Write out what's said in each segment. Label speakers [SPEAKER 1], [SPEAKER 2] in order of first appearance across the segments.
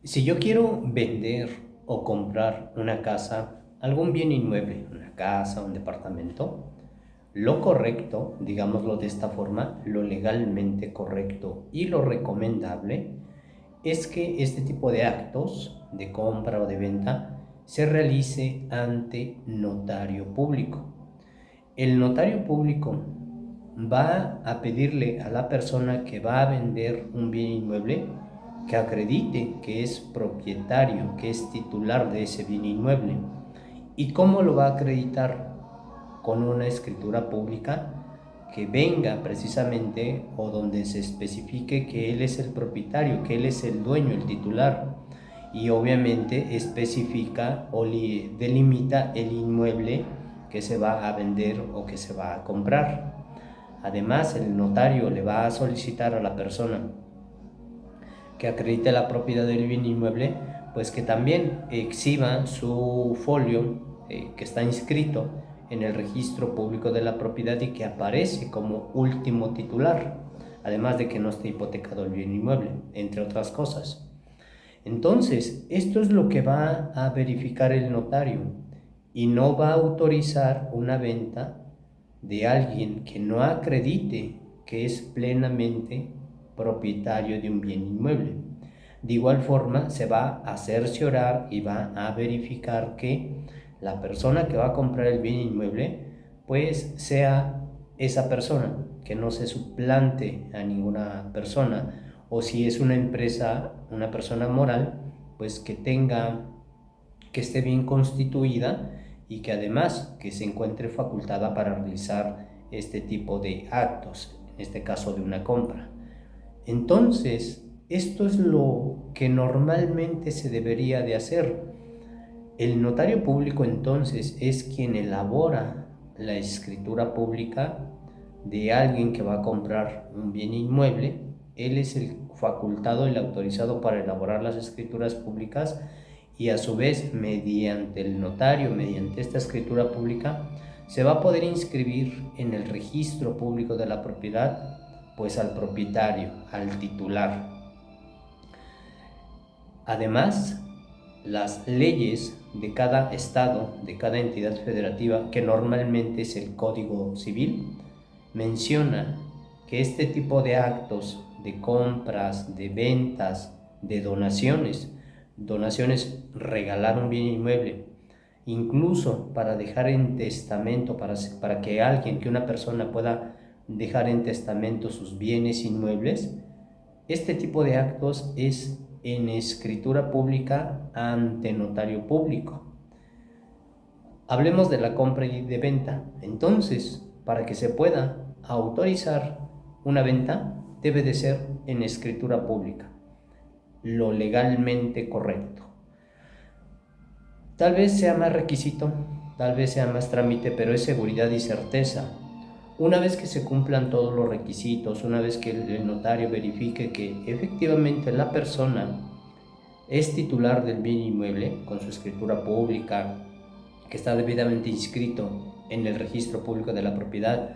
[SPEAKER 1] Si yo quiero vender o comprar una casa, algún bien inmueble, una casa, un departamento, lo correcto, digámoslo de esta forma, lo legalmente correcto y lo recomendable es que este tipo de actos de compra o de venta se realice ante notario público. El notario público va a pedirle a la persona que va a vender un bien inmueble que acredite que es propietario, que es titular de ese bien inmueble. ¿Y cómo lo va a acreditar? Con una escritura pública que venga precisamente o donde se especifique que él es el propietario, que él es el dueño, el titular, y obviamente especifica o delimita el inmueble que se va a vender o que se va a comprar. Además, el notario le va a solicitar a la persona que acredite la propiedad del bien inmueble, pues que también exhiba su folio que está inscrito en el registro público de la propiedad y que aparece como último titular, además de que no esté hipotecado el bien inmueble, entre otras cosas. Entonces, esto es lo que va a verificar el notario y no va a autorizar una venta de alguien que no acredite que es plenamente propietario de un bien inmueble. De igual forma, se va a cerciorar y va a verificar que la persona que va a comprar el bien inmueble, pues sea esa persona, que no se suplante a ninguna persona, o si es una empresa, una persona moral, pues que esté bien constituida y que además que se encuentre facultada para realizar este tipo de actos, en este caso de una compra. Entonces, esto es lo que normalmente se debería de hacer. El notario público entonces es quien elabora la escritura pública de alguien que va a comprar un bien inmueble. Él es el facultado, el autorizado para elaborar las escrituras públicas y a su vez mediante el notario, mediante esta escritura pública, se va a poder inscribir en el registro público de la propiedad pues al propietario, al titular. Además, las leyes de cada estado, de cada entidad federativa, que normalmente es el Código Civil, menciona que este tipo de actos de compras, de ventas, de donaciones, regalar un bien inmueble, incluso para dejar en testamento, para que alguien, que una persona pueda dejar en testamento sus bienes inmuebles, este tipo de actos es en escritura pública ante notario público. Hablemos de la compra y de venta. Entonces, para que se pueda autorizar una venta, debe de ser en escritura pública, lo legalmente correcto. Tal vez sea más requisito, tal vez sea más trámite, pero es seguridad y certeza. Una vez que se cumplan todos los requisitos, una vez que el notario verifique que efectivamente la persona es titular del bien inmueble con su escritura pública, que está debidamente inscrito en el registro público de la propiedad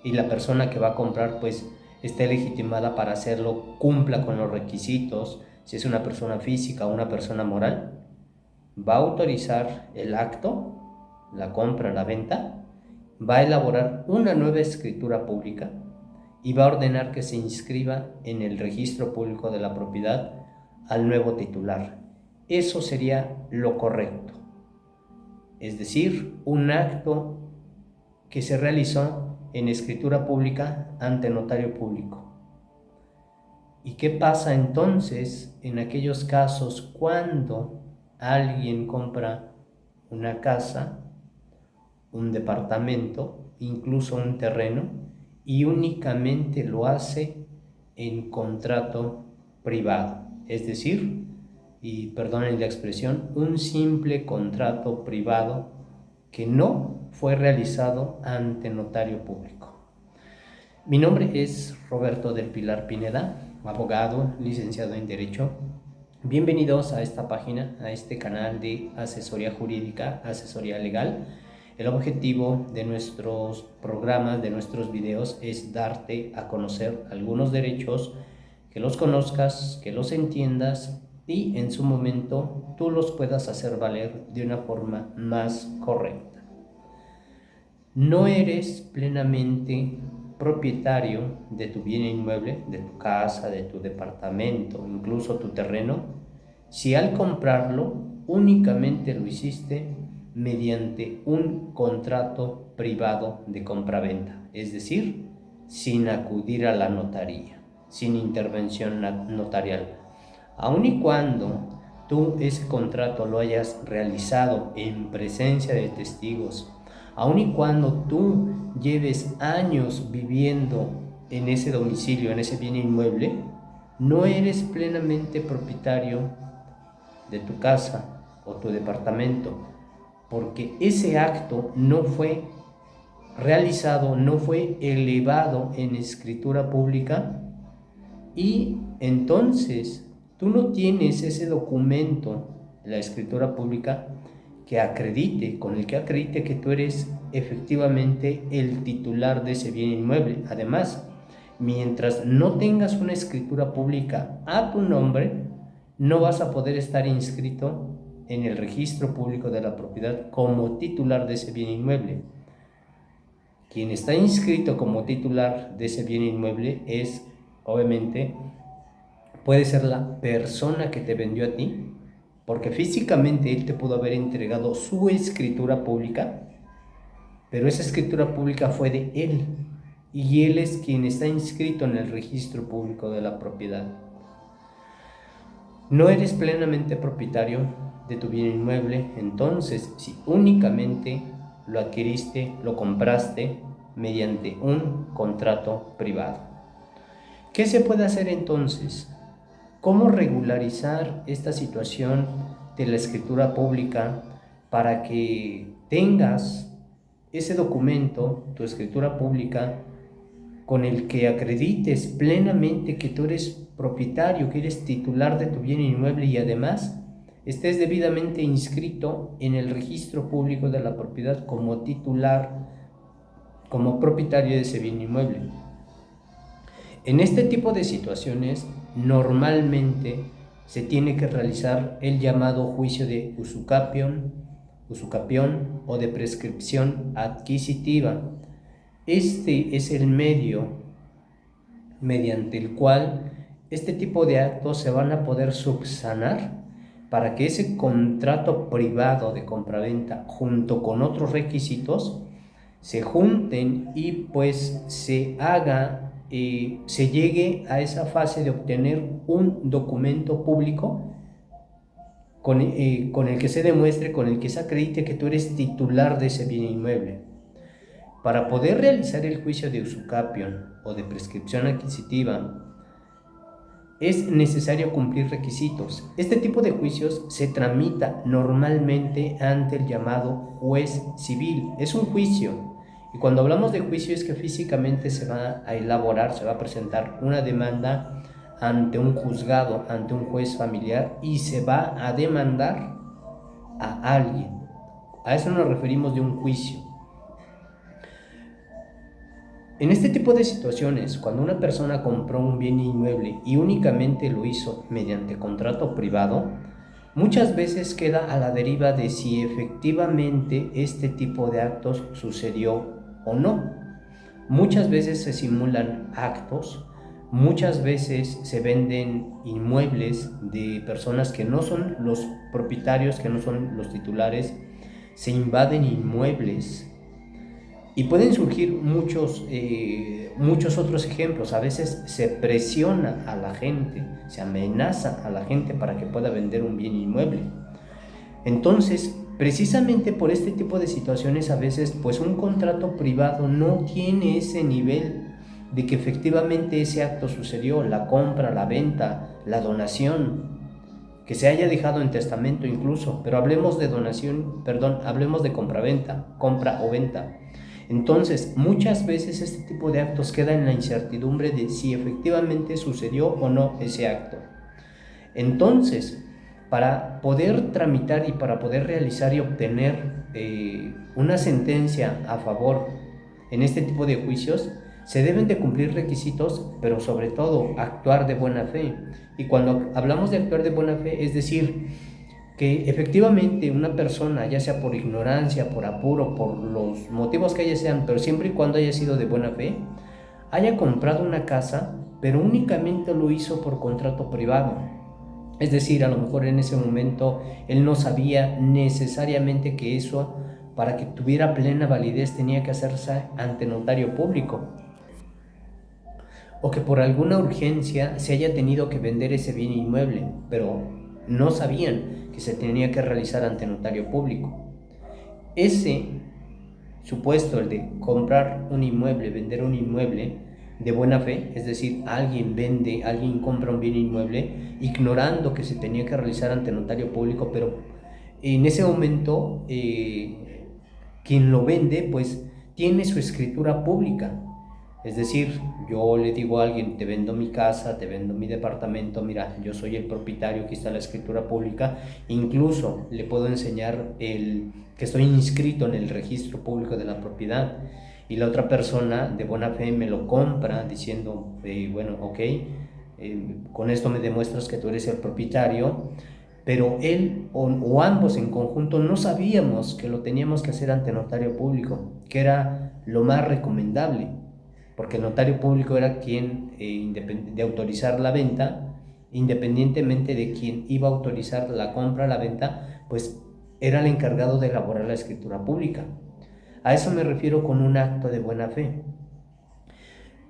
[SPEAKER 1] y la persona que va a comprar pues esté legitimada para hacerlo, cumpla con los requisitos, si es una persona física o una persona moral, va a autorizar el acto, la compra, la venta, va a elaborar una nueva escritura pública y va a ordenar que se inscriba en el registro público de la propiedad al nuevo titular. Eso sería lo correcto. Es decir, un acto que se realizó en escritura pública ante notario público. ¿Y qué pasa entonces en aquellos casos cuando alguien compra una casa, un departamento, incluso un terreno, y únicamente lo hace en contrato privado? Es decir, y perdonen la expresión, un simple contrato privado que no fue realizado ante notario público. Mi nombre es Roberto del Pilar Pineda, abogado, licenciado en Derecho. Bienvenidos a esta página, a este canal de asesoría jurídica, asesoría legal. El objetivo de nuestros programas, de nuestros videos, es darte a conocer algunos derechos, que los conozcas, que los entiendas y en su momento tú los puedas hacer valer de una forma más correcta. No eres plenamente propietario de tu bien inmueble, de tu casa, de tu departamento, incluso tu terreno, si al comprarlo únicamente lo hiciste mediante un contrato privado de compraventa, es decir, sin acudir a la notaría, sin intervención notarial. Aun y cuando tú ese contrato lo hayas realizado en presencia de testigos, aun y cuando tú lleves años viviendo en ese domicilio, en ese bien inmueble, no eres plenamente propietario de tu casa o tu departamento, porque ese acto no fue realizado, no fue elevado en escritura pública, y entonces tú no tienes ese documento, la escritura pública, con el que acredite que tú eres efectivamente el titular de ese bien inmueble. Además, mientras no tengas una escritura pública a tu nombre, no vas a poder estar inscrito en el registro público de la propiedad como titular de ese bien inmueble. Quien está inscrito como titular de ese bien inmueble es, obviamente, puede ser la persona que te vendió a ti, porque físicamente él te pudo haber entregado su escritura pública, pero esa escritura pública fue de él, y él es quien está inscrito en el registro público de la propiedad. No eres plenamente propietario de tu bien inmueble, entonces, si únicamente lo adquiriste, lo compraste mediante un contrato privado. ¿Qué se puede hacer entonces? ¿Cómo regularizar esta situación de la escritura pública para que tengas ese documento, tu escritura pública, con el que acredites plenamente que tú eres propietario, que eres titular de tu bien inmueble y además estés debidamente inscrito en el registro público de la propiedad como titular, como propietario de ese bien inmueble? En este tipo de situaciones, normalmente se tiene que realizar el llamado juicio de usucapión o de prescripción adquisitiva. Este es el medio mediante el cual este tipo de actos se van a poder subsanar para que ese contrato privado de compraventa junto con otros requisitos se junten y pues se llegue a esa fase de obtener un documento público con el que se demuestre, con el que se acredite que tú eres titular de ese bien inmueble. Para poder realizar el juicio de usucapión o de prescripción adquisitiva, es necesario cumplir requisitos. Este tipo de juicios se tramita normalmente ante el llamado juez civil. Es un juicio. Y cuando hablamos de juicio es que físicamente se va a elaborar, se va a presentar una demanda ante un juzgado, ante un juez familiar, y se va a demandar a alguien. A eso nos referimos de un juicio. En este tipo de situaciones, cuando una persona compró un bien inmueble y únicamente lo hizo mediante contrato privado, muchas veces queda a la deriva de si efectivamente este tipo de actos sucedió o no. Muchas veces se simulan actos, muchas veces se venden inmuebles de personas que no son los propietarios, que no son los titulares, se invaden inmuebles. Y pueden surgir muchos otros ejemplos. A veces se presiona a la gente, se amenaza a la gente para que pueda vender un bien inmueble. Entonces, precisamente por este tipo de situaciones, a veces pues un contrato privado no tiene ese nivel de que efectivamente ese acto sucedió, la compra, la venta, la donación, que se haya dejado en testamento incluso, pero hablemos de hablemos de compra o venta. Entonces, muchas veces este tipo de actos queda en la incertidumbre de si efectivamente sucedió o no ese acto. Entonces, para poder tramitar y para poder realizar y obtener una sentencia a favor en este tipo de juicios, Se deben de cumplir requisitos, pero sobre todo actuar de buena fe. Y cuando hablamos de actuar de buena fe, es decir, que efectivamente una persona, ya sea por ignorancia, por apuro, por los motivos que haya sean, pero siempre y cuando haya sido de buena fe, haya comprado una casa, pero únicamente lo hizo por contrato privado. Es decir, a lo mejor en ese momento él no sabía necesariamente que eso, para que tuviera plena validez, tenía que hacerse ante notario público, o que por alguna urgencia se haya tenido que vender ese bien inmueble, pero no sabían que se tenía que realizar ante notario público. Ese supuesto, el de comprar un inmueble, vender un inmueble de buena fe, es decir, alguien compra un bien inmueble ignorando que se tenía que realizar ante notario público, pero en ese momento quien lo vende pues tiene su escritura pública. Es decir, yo le digo a alguien, te vendo mi casa, te vendo mi departamento, mira, yo soy el propietario, aquí está la escritura pública, incluso le puedo enseñar que estoy inscrito en el registro público de la propiedad, y la otra persona de buena fe me lo compra diciendo, bueno, ok, con esto me demuestras que tú eres el propietario, pero él o ambos en conjunto no sabíamos que lo teníamos que hacer ante notario público, que era lo más recomendable, porque el notario público era quien de autorizar la venta, independientemente de quien iba a autorizar la compra, la venta, pues era el encargado de elaborar la escritura pública. A eso me refiero con un acto de buena fe.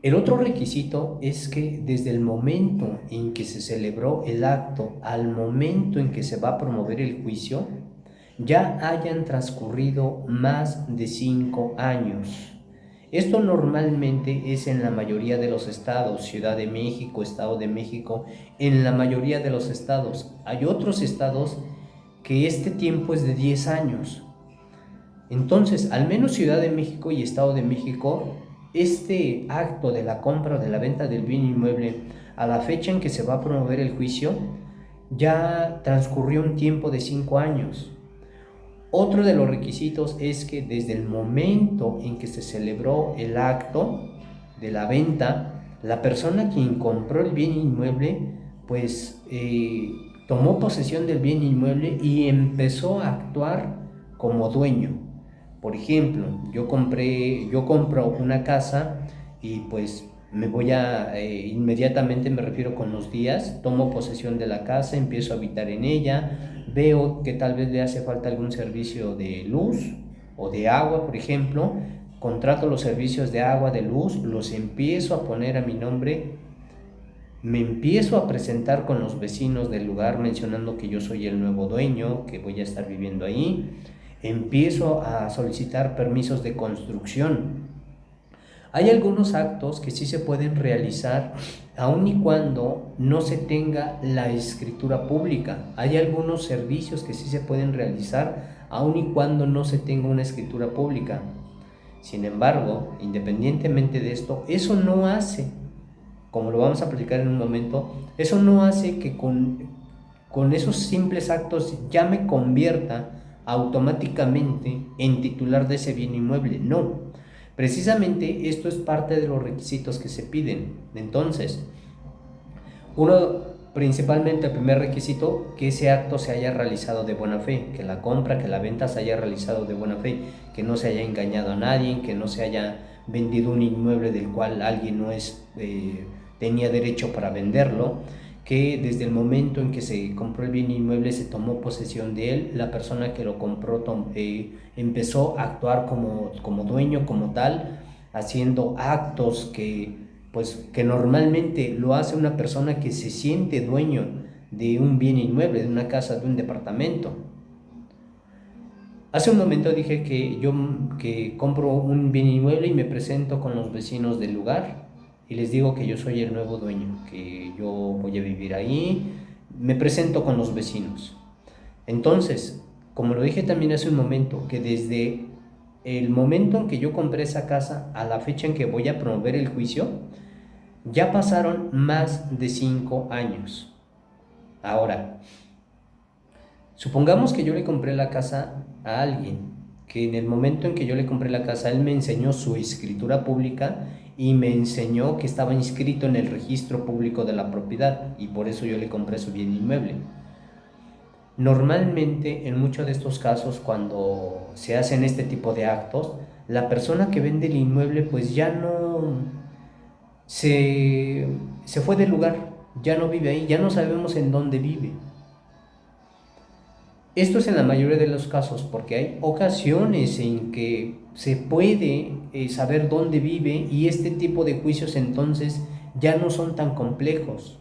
[SPEAKER 1] El otro requisito es que desde el momento en que se celebró el acto al momento en que se va a promover el juicio, ya hayan transcurrido más de 5 años. Esto normalmente es en la mayoría de los estados, Ciudad de México, Estado de México, en la mayoría de los estados. Hay otros estados que este tiempo es de 10 años. Entonces, al menos Ciudad de México y Estado de México, este acto de la compra o de la venta del bien inmueble a la fecha en que se va a promover el juicio, ya transcurrió un tiempo de 5 años. Otro de los requisitos es que desde el momento en que se celebró el acto de la venta, la persona quien compró el bien inmueble, pues tomó posesión del bien inmueble y empezó a actuar como dueño. Por ejemplo, yo compro una casa y pues me voy inmediatamente, me refiero con los días, tomo posesión de la casa, empiezo a habitar en ella, veo que tal vez le hace falta algún servicio de luz o de agua, por ejemplo, contrato los servicios de agua, de luz, los empiezo a poner a mi nombre, me empiezo a presentar con los vecinos del lugar mencionando que yo soy el nuevo dueño, que voy a estar viviendo ahí, empiezo a solicitar permisos de construcción. Hay algunos actos que sí se pueden realizar aun y cuando no se tenga la escritura pública. Hay algunos servicios que sí se pueden realizar aun y cuando no se tenga una escritura pública. Sin embargo, independientemente de esto, eso no hace, como lo vamos a platicar en un momento, eso no hace que con esos simples actos ya me convierta automáticamente en titular de ese bien inmueble. No, precisamente esto es parte de los requisitos que se piden. Entonces, principalmente el primer requisito, que ese acto se haya realizado de buena fe, que la compra, que la venta se haya realizado de buena fe, que no se haya engañado a nadie, que no se haya vendido un inmueble del cual alguien no tenía derecho para venderlo, que desde el momento en que se compró el bien inmueble se tomó posesión de él, la persona que lo compró empezó a actuar como dueño, como tal, haciendo actos que normalmente lo hace una persona que se siente dueño de un bien inmueble, de una casa, de un departamento. Hace un momento dije que yo compro un bien inmueble y me presento con los vecinos del lugar y les digo que yo soy el nuevo dueño, que yo voy a vivir ahí, me presento con los vecinos. Entonces, como lo dije también hace un momento, que desde el momento en que yo compré esa casa a la fecha en que voy a promover el juicio, ya pasaron más de 5 años. Ahora, supongamos que yo le compré la casa a alguien, que en el momento en que yo le compré la casa, él me enseñó su escritura pública y me enseñó que estaba inscrito en el registro público de la propiedad y por eso yo le compré su bien inmueble. Normalmente, en muchos de estos casos, cuando se hacen este tipo de actos, la persona que vende el inmueble pues ya no se fue del lugar, ya no vive ahí, ya no sabemos en dónde vive. Esto es en la mayoría de los casos, porque hay ocasiones en que se puede saber dónde vive y este tipo de juicios entonces ya no son tan complejos.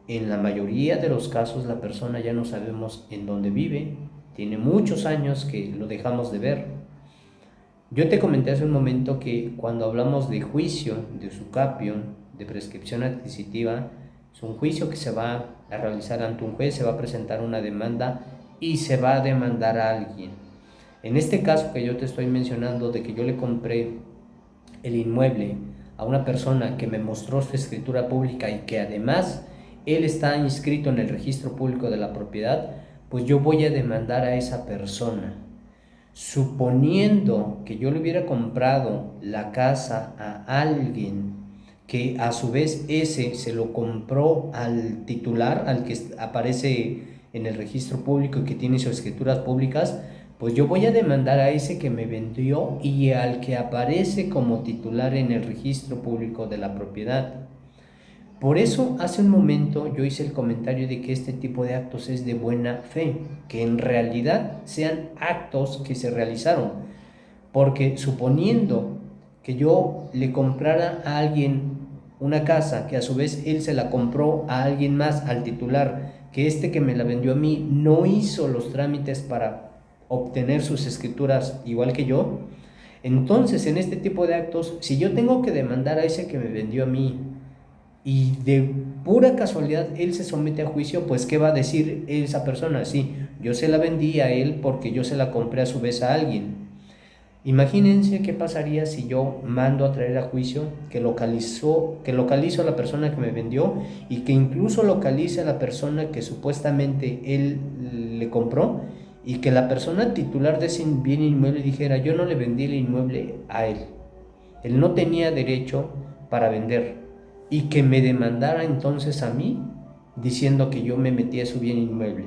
[SPEAKER 1] En la mayoría de los casos la persona ya no sabemos en dónde vive, tiene muchos años que lo dejamos de ver. Yo te comenté hace un momento que cuando hablamos de juicio, de usucapio, de prescripción adquisitiva, es un juicio que se va a realizar ante un juez, se va a presentar una demanda y se va a demandar a alguien. En este caso que yo te estoy mencionando, de que yo le compré el inmueble a una persona que me mostró su escritura pública y que además él está inscrito en el registro público de la propiedad, pues yo voy a demandar a esa persona. Suponiendo que yo le hubiera comprado la casa a alguien que a su vez ese se lo compró al titular, al que aparece en el registro público y que tiene sus escrituras públicas, pues yo voy a demandar a ese que me vendió y al que aparece como titular en el registro público de la propiedad. Por eso hace un momento yo hice el comentario de que este tipo de actos es de buena fe, que en realidad sean actos que se realizaron, porque suponiendo que yo le comprara a alguien una casa, que a su vez él se la compró a alguien más, al titular, que este que me la vendió a mí no hizo los trámites para obtener sus escrituras igual que yo, entonces en este tipo de actos, si yo tengo que demandar a ese que me vendió a mí, y de pura casualidad él se somete a juicio, pues ¿qué va a decir esa persona? Sí, yo se la vendí a él porque yo se la compré a su vez a alguien. Imagínense qué pasaría si yo mando a traer a juicio que localizo a la persona que me vendió y que incluso localice a la persona que supuestamente él le compró y que la persona titular de ese bien inmueble dijera: yo no le vendí el inmueble a él, él no tenía derecho para vender, y que me demandara entonces a mí diciendo que yo me metí a su bien inmueble.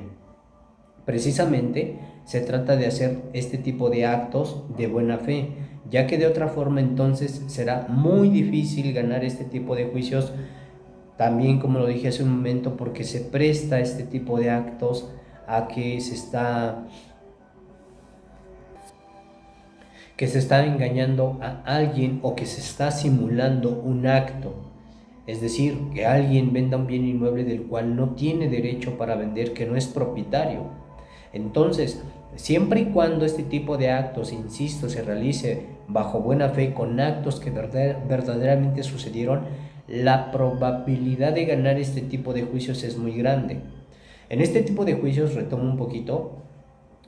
[SPEAKER 1] Precisamente se trata de hacer este tipo de actos de buena fe, ya que de otra forma entonces será muy difícil ganar este tipo de juicios, también como lo dije hace un momento, porque se presta este tipo de actos a que se está engañando a alguien o que se está simulando un acto. Es decir, que alguien venda un bien inmueble del cual no tiene derecho para vender, que no es propietario. Entonces, siempre y cuando este tipo de actos, insisto, se realice bajo buena fe, con actos que verdaderamente sucedieron, la probabilidad de ganar este tipo de juicios es muy grande. En este tipo de juicios, retomo un poquito,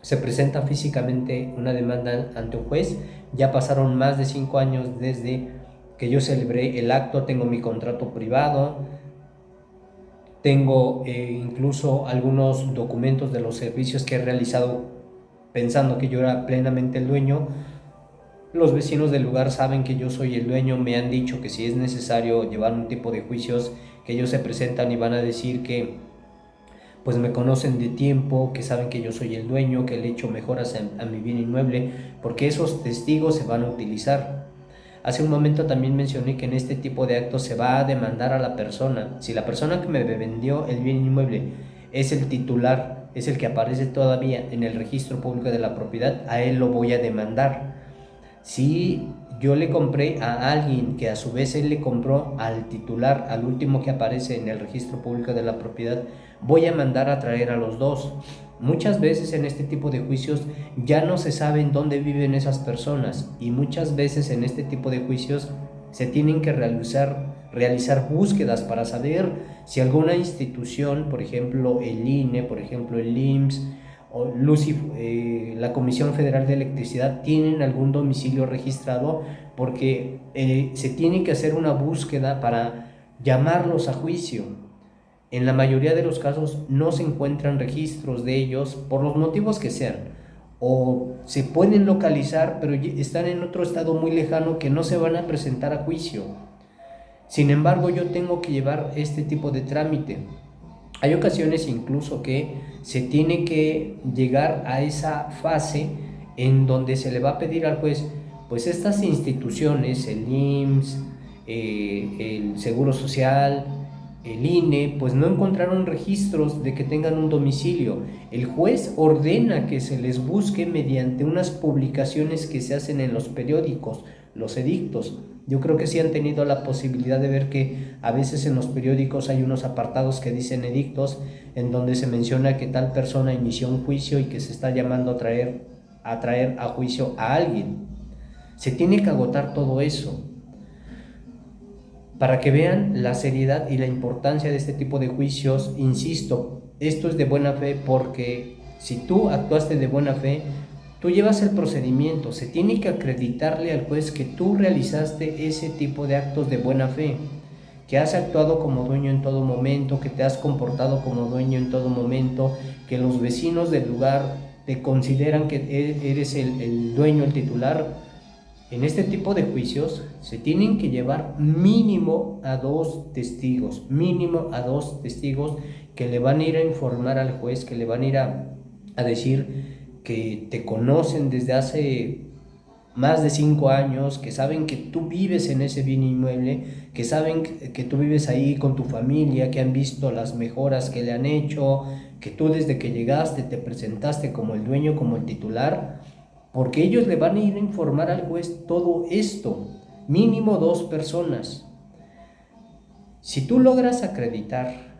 [SPEAKER 1] se presenta físicamente una demanda ante un juez. Ya pasaron más de 5 años desde que yo celebré el acto, tengo mi contrato privado, tengo incluso algunos documentos de los servicios que he realizado pensando que yo era plenamente el dueño. Los vecinos del lugar saben que yo soy el dueño, me han dicho que si es necesario llevar un tipo de juicios, que ellos se presentan y van a decir que pues me conocen de tiempo, que saben que yo soy el dueño, que le he hecho mejoras a mi bien inmueble, porque esos testigos se van a utilizar. Hace un momento también mencioné que en este tipo de actos se va a demandar a la persona. Si la persona que me vendió el bien inmueble es el titular, es el que aparece todavía en el registro público de la propiedad, a él lo voy a demandar. Si yo le compré a alguien que a su vez él le compró al titular, al último que aparece en el registro público de la propiedad, voy a mandar a traer a los dos. Muchas veces en este tipo de juicios ya no se sabe en dónde viven esas personas y muchas veces en este tipo de juicios se tienen que realizar búsquedas para saber si alguna institución, por ejemplo el INE, por ejemplo el IMSS o la Comisión Federal de Electricidad, tienen algún domicilio registrado, porque se tiene que hacer una búsqueda para llamarlos a juicio. En la mayoría de los casos no se encuentran registros de ellos por los motivos que sean, o se pueden localizar pero están en otro estado muy lejano que no se van a presentar a juicio. Sin embargo, yo tengo que llevar este tipo de trámite. Hay ocasiones incluso que se tiene que llegar a esa fase en donde se le va a pedir al juez, pues estas instituciones, el IMSS, el Seguro Social, el INE, pues no encontraron registros de que tengan un domicilio. El juez ordena que se les busque mediante unas publicaciones que se hacen en los periódicos, los edictos. Yo creo que sí han tenido la posibilidad de ver que a veces en los periódicos hay unos apartados que dicen edictos, en donde se menciona que tal persona inició un juicio y que se está llamando a traer a juicio a alguien. Se tiene que agotar todo eso para que vean la seriedad y la importancia de este tipo de juicios. Insisto, esto es de buena fe, porque si tú actuaste de buena fe, tú llevas el procedimiento, se tiene que acreditarle al juez que tú realizaste ese tipo de actos de buena fe, que has actuado como dueño en todo momento, que te has comportado como dueño en todo momento, que los vecinos del lugar te consideran que eres el dueño, el titular. En este tipo de juicios se tienen que llevar mínimo a dos testigos que le van a ir a informar al juez, que le van a ir a decir que te conocen desde hace más de 5 años, que saben que tú vives en ese bien inmueble, que saben que tú vives ahí con tu familia, que han visto las mejoras que le han hecho, que tú desde que llegaste te presentaste como el dueño, como el titular, porque ellos le van a ir a informar al juez todo esto, mínimo 2 personas. Si tú logras acreditar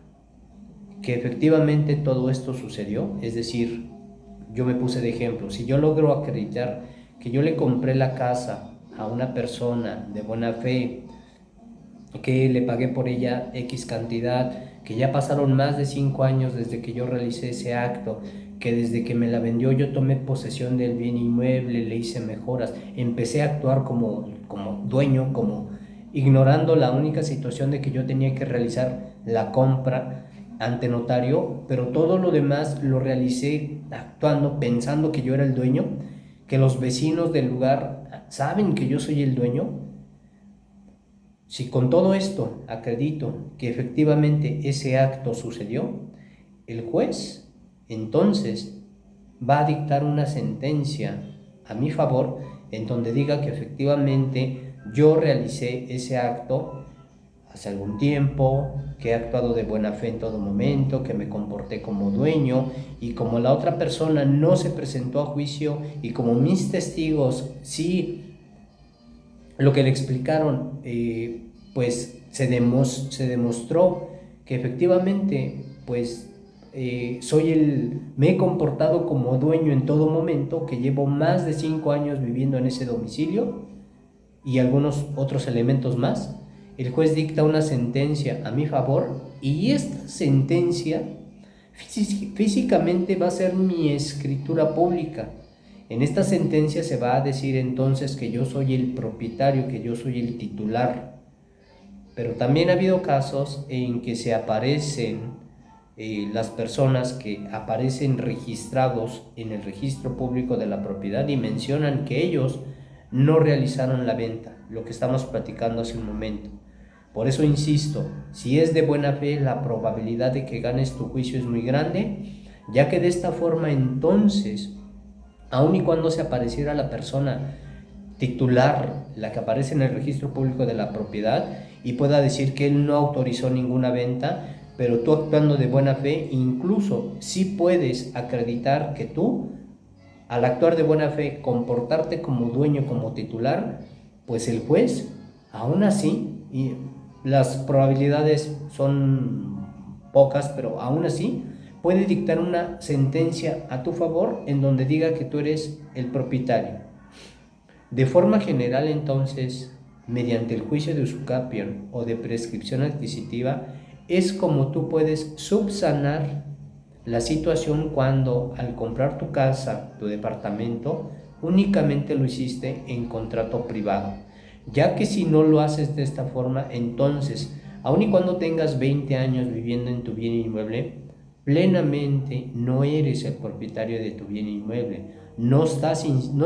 [SPEAKER 1] que efectivamente todo esto sucedió, es decir, yo me puse de ejemplo, si yo logro acreditar que yo le compré la casa a una persona de buena fe, que le pagué por ella X cantidad, que ya pasaron más de 5 años desde que yo realicé ese acto, que desde que me la vendió yo tomé posesión del bien inmueble, le hice mejoras, empecé a actuar como dueño, como ignorando la única situación de que yo tenía que realizar la compra ante notario, pero todo lo demás lo realicé actuando, pensando que yo era el dueño, que los vecinos del lugar saben que yo soy el dueño. Si con todo esto acredito que efectivamente ese acto sucedió, el juez entonces va a dictar una sentencia a mi favor en donde diga que efectivamente yo realicé ese acto hace algún tiempo, que he actuado de buena fe en todo momento, que me comporté como dueño, y como la otra persona no se presentó a juicio y como mis testigos sí lo que le explicaron, pues se demostró que efectivamente pues me he comportado como dueño en todo momento, que llevo más de 5 años viviendo en ese domicilio y algunos otros elementos más. El juez dicta una sentencia a mi favor, y esta sentencia físicamente va a ser mi escritura pública. En esta sentencia se va a decir entonces que yo soy el propietario, que yo soy el titular. Pero también ha habido casos en que se aparecen las personas que aparecen registrados en el registro público de la propiedad y mencionan que ellos no realizaron la venta, lo que estamos platicando hace un momento. Por eso insisto, si es de buena fe, la probabilidad de que ganes tu juicio es muy grande, ya que de esta forma entonces, aun y cuando se apareciera la persona titular, la que aparece en el registro público de la propiedad, y pueda decir que él no autorizó ninguna venta, pero tú actuando de buena fe, incluso sí puedes acreditar que tú, al actuar de buena fe, comportarte como dueño, como titular, pues el juez, aún así, y las probabilidades son pocas, pero aún así, puede dictar una sentencia a tu favor en donde diga que tú eres el propietario. De forma general, entonces, mediante el juicio de usucapión o de prescripción adquisitiva, es como tú puedes subsanar la situación cuando al comprar tu casa, tu departamento, únicamente lo hiciste en contrato privado. Ya que si no lo haces de esta forma, entonces, aun y cuando tengas 20 años viviendo en tu bien inmueble, plenamente no eres el propietario de tu bien inmueble. No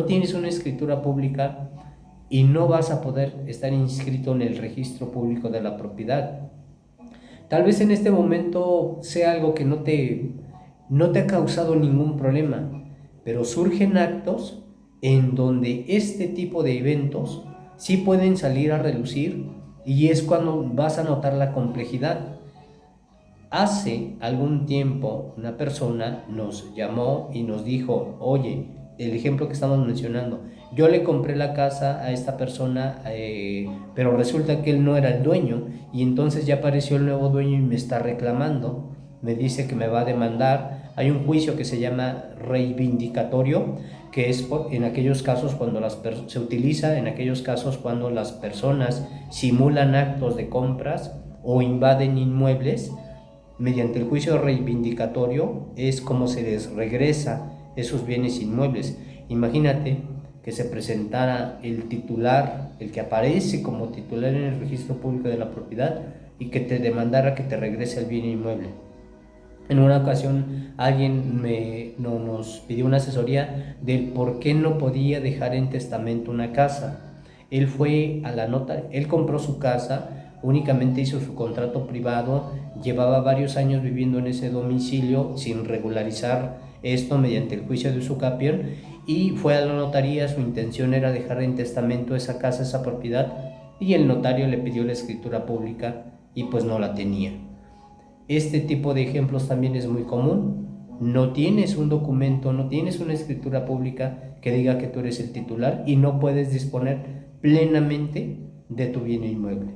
[SPEAKER 1] tienes una escritura pública y no vas a poder estar inscrito en el registro público de la propiedad. Tal vez en este momento sea algo que no te ha causado ningún problema, pero surgen actos en donde este tipo de eventos sí pueden salir a relucir y es cuando vas a notar la complejidad. Hace algún tiempo una persona nos llamó y nos dijo, oye, el ejemplo que estamos mencionando, yo le compré la casa a esta persona, pero resulta que él no era el dueño y entonces ya apareció el nuevo dueño y me está reclamando, me dice que me va a demandar. Hay un juicio que se llama reivindicatorio, que es en aquellos casos cuando se utiliza en aquellos casos cuando las personas simulan actos de compras o invaden inmuebles. Mediante el juicio reivindicatorio es como se les regresa esos bienes inmuebles. Imagínate que se presentara el titular, el que aparece como titular en el registro público de la propiedad, y que te demandara que te regrese el bien inmueble. En una ocasión alguien nos pidió una asesoría del por qué no podía dejar en testamento una casa. Él fue a la nota, él compró su casa, únicamente hizo su contrato privado, llevaba varios años viviendo en ese domicilio sin regularizar esto mediante el juicio de usucapión, y fue a la notaría. Su intención era dejar en testamento esa casa, esa propiedad, y el notario le pidió la escritura pública y pues no la tenía. Este tipo de ejemplos también es muy común. No tienes un documento, no tienes una escritura pública que diga que tú eres el titular y no puedes disponer plenamente de tu bien inmueble.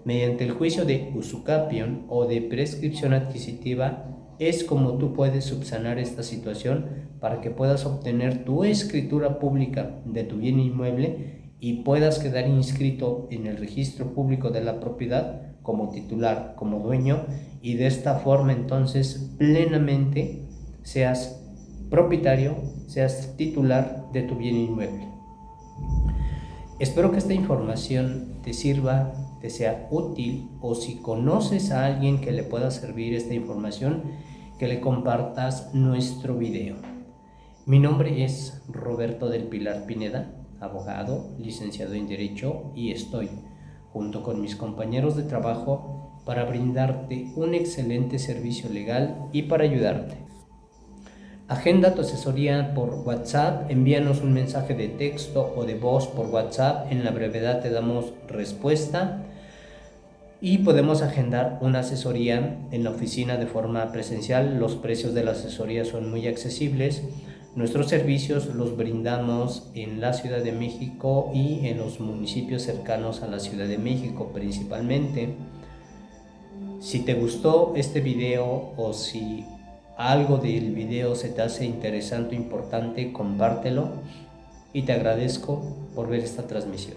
[SPEAKER 1] Mediante el juicio de usucapión o de prescripción adquisitiva es como tú puedes subsanar esta situación para que puedas obtener tu escritura pública de tu bien inmueble y puedas quedar inscrito en el registro público de la propiedad como titular, como dueño, y de esta forma entonces plenamente seas propietario, seas titular de tu bien inmueble. Espero que esta información te sirva, te sea útil, o si conoces a alguien que le pueda servir esta información, que le compartas nuestro video. Mi nombre es Roberto del Pilar Pineda, abogado, licenciado en Derecho, y estoy junto con mis compañeros de trabajo para brindarte un excelente servicio legal y para ayudarte. Agenda tu asesoría por WhatsApp, envíanos un mensaje de texto o de voz por WhatsApp, en la brevedad te damos respuesta y podemos agendar una asesoría en la oficina de forma presencial. Los precios de la asesoría son muy accesibles. Nuestros servicios los brindamos en la Ciudad de México y en los municipios cercanos a la Ciudad de México principalmente. Si te gustó este video o si algo del video se te hace interesante o importante, compártelo y te agradezco por ver esta transmisión.